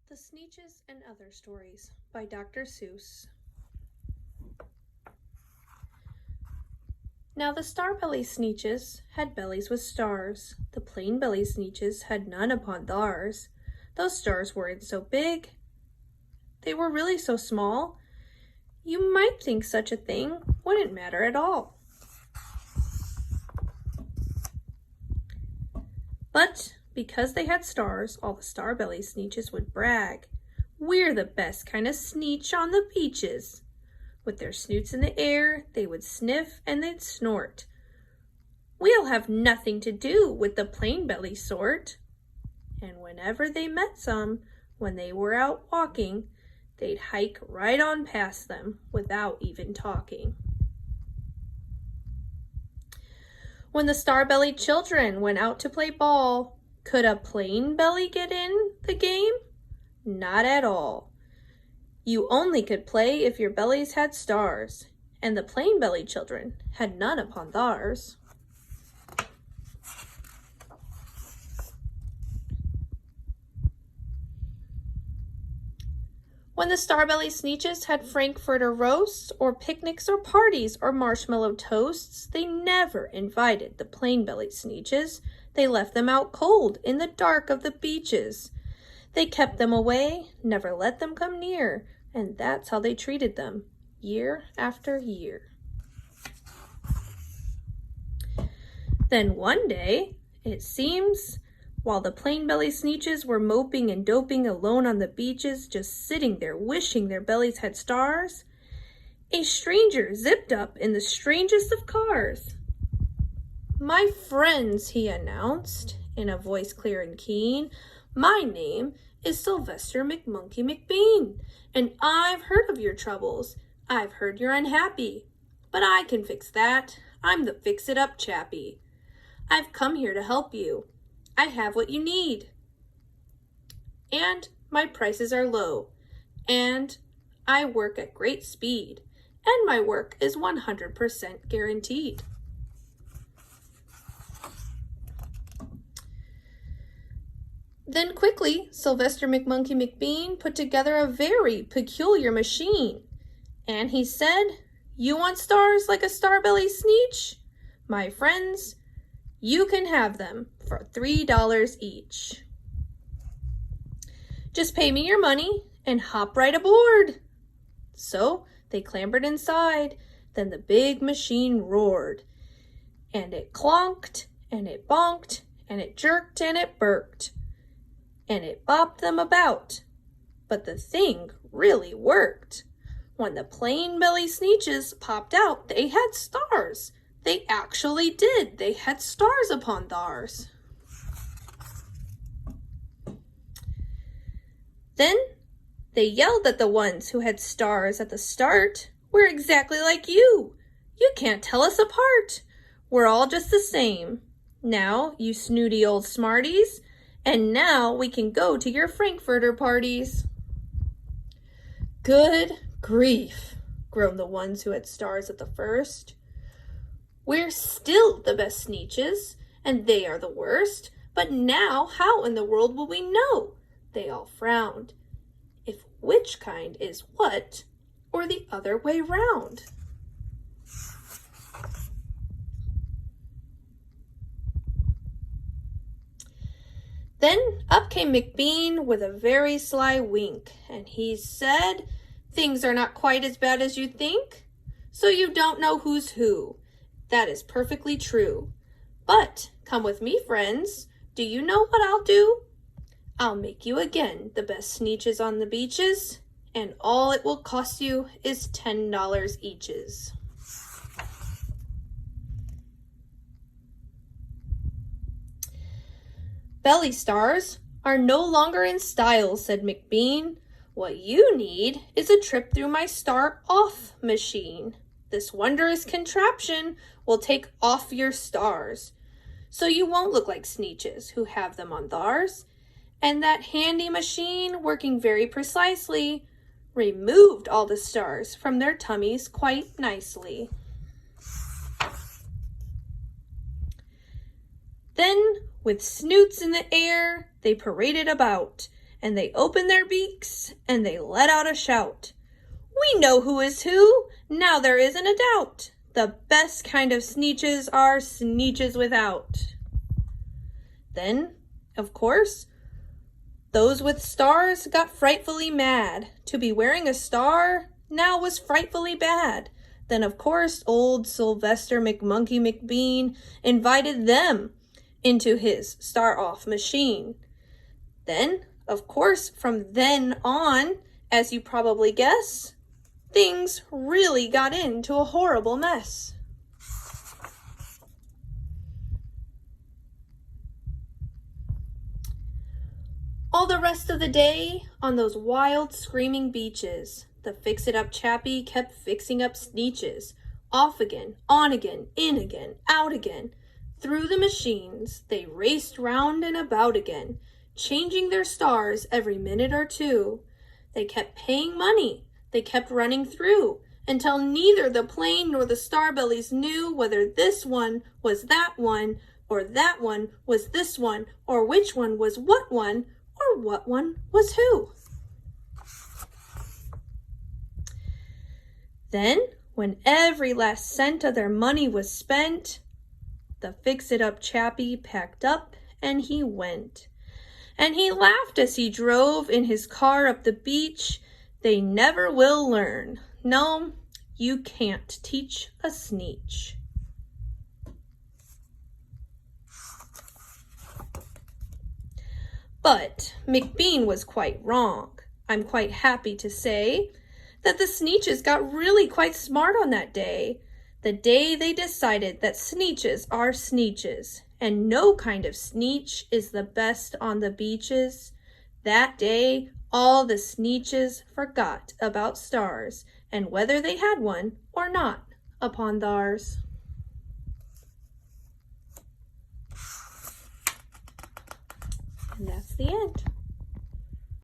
The Sneetches and Other Stories by Dr. Seuss. Now the star-belly Sneetches had bellies with stars. The plain-belly Sneetches had none upon theirs. Those stars weren't so big. They were really so small. You might think such a thing wouldn't matter at all. But because they had stars, all the star-belly Sneetches would brag. We're the best kind of Sneetch on the beaches. With their snoots in the air, they would sniff and they'd snort. We'll have nothing to do with the plain-belly sort. And whenever they met some, when they were out walking, they'd hike right on past them without even talking. When the star-bellied children went out to play ball, could a plain belly get in the game? Not at all. You only could play if your bellies had stars, and the plain-bellied children had none upon theirs. When the star-belly Sneetches had Frankfurter roasts, or picnics, or parties, or marshmallow toasts, they never invited the plain-bellied Sneetches. They left them out cold in the dark of the beaches. They kept them away, never let them come near, and that's how they treated them, year after year. Then one day, it seems, while the plain-belly Sneetches were moping and doping alone on the beaches, just sitting there wishing their bellies had stars, a stranger zipped up in the strangest of cars. "My friends," he announced, in a voice clear and keen, "my name is Sylvester McMonkey McBean, and I've heard of your troubles. I've heard you're unhappy, but I can fix that. I'm the fix-it-up chappie. I've come here to help you. I have what you need. And my prices are low. And I work at great speed. And my work is 100% guaranteed." Then quickly, Sylvester McMonkey McBean put together a very peculiar machine. And he said, "You want stars like a star-belly Sneetch? My friends, you can have them for $3 each. Just pay me your money and hop right aboard." So they clambered inside. Then the big machine roared. And it clonked, and it bonked, and it jerked, and it burked. And it bopped them about. But the thing really worked. When the plain-belly Sneetches popped out, they had stars. They actually did. They had stars upon theirs. Then they yelled at the ones who had stars at the start. "We're exactly like you. You can't tell us apart. We're all just the same. Now, you snooty old smarties, and now we can go to your Frankfurter parties." "Good grief," groaned the ones who had stars at the first. "We're still the best Sneetches, and they are the worst. But now how in the world will we know?" They all frowned. "If which kind is what, or the other way round?" Then up came McBean with a very sly wink, and he said, "Things are not quite as bad as you think. So you don't know who's who. That is perfectly true. But come with me, friends. Do you know what I'll do? I'll make you again the best Sneetches on the beaches, and all it will cost you is $10 eaches." "Belly stars are no longer in style," said McBean. "What you need is a trip through my star-off machine. This wondrous contraption will take off your stars, so you won't look like Sneetches who have them on theirs. And that handy machine, working very precisely, removed all the stars from their tummies quite nicely." Then, with snoots in the air, they paraded about, and they opened their beaks, and they let out a shout. We know who is who, now there isn't a doubt. The best kind of Sneetches are Sneetches without. Then, of course, those with stars got frightfully mad. To be wearing a star now was frightfully bad. Then, of course, old Sylvester McMonkey McBean invited them into his star-off machine. Then, of course, from then on, as you probably guess, things really got into a horrible mess. All the rest of the day, on those wild, screaming beaches, the fix-it-up chappie kept fixing up Sneetches. Off again, on again, in again, out again. Through the machines, they raced round and about again, changing their stars every minute or two. They kept paying money, they kept running through, until neither the plane nor the starbellies knew whether this one was that one, or that one was this one, or which one was what one, or what one was who. Then, when every last cent of their money was spent, the fix-it-up chappie packed up and he went. And he laughed as he drove in his car up the beach. They never will learn. No, you can't teach a Sneetch. But McBean was quite wrong. I'm quite happy to say that the Sneetches got really quite smart on that day. The day they decided that Sneetches are Sneetches, and no kind of Sneetch is the best on the beaches. That day, all the Sneetches forgot about stars, and whether they had one or not upon theirs. And that's the end.